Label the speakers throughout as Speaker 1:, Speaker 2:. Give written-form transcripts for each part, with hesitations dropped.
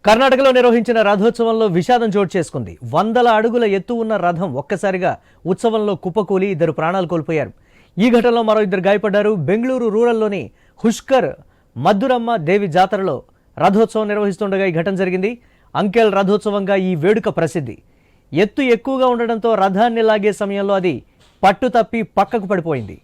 Speaker 1: కర్ణాటకలో నిర్వహించిన రథోత్సవంలో విషాదం చోటు చేసుకుంది. వందల అడుగుల ఎత్తు ఉన్న రథం ఒక్కసారిగా ఉత్సవంలో కుప్పకూలి ఇద్దరు ప్రాణాలు కోల్పోయారు. ఈ ఘటనలో మరో ఇద్దరు గాయపడ్డారు. బెంగళూరు రూరల్లోని హుష్కర్ మద్దురమ్మ దేవి జాతరలో రథోత్సవం నిర్వహిస్తుండగా ఈ ఘటన జరిగింది. అంకెల్ రథోత్సవంగా ఈ వేడుక ప్రసిద్ధి. ఎత్తు ఎక్కువగా ఉండడంతో రథాన్ని లాగే సమయంలో అది పట్టు తప్పి పక్కకు పడిపోయింది.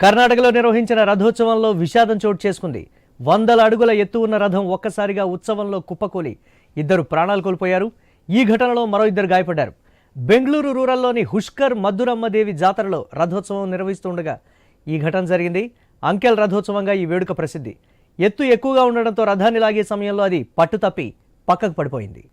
Speaker 1: కర్ణాటకలో నిర్వహించిన రథోత్సవంలో విషాదం చోటు చేసుకుంది. వందల అడుగుల ఎత్తు ఉన్న రథం ఒక్కసారిగా ఉత్సవంలో కుప్పకూలి ఇద్దరు ప్రాణాలు కోల్పోయారు. ఈ ఘటనలో మరో ఇద్దరు గాయపడ్డారు. బెంగళూరు రూరల్లోని హుష్కర్ మద్దురమ్మ దేవి జాతరలో రథోత్సవం నిర్వహిస్తుండగా ఈ ఘటన జరిగింది. అంకెల్ రథోత్సవంగా ఈ వేడుక ప్రసిద్ధి. ఎత్తు ఎక్కువగా ఉండడంతో రథాన్ని లాగే సమయంలో అది పట్టు తప్పి పక్కకు పడిపోయింది.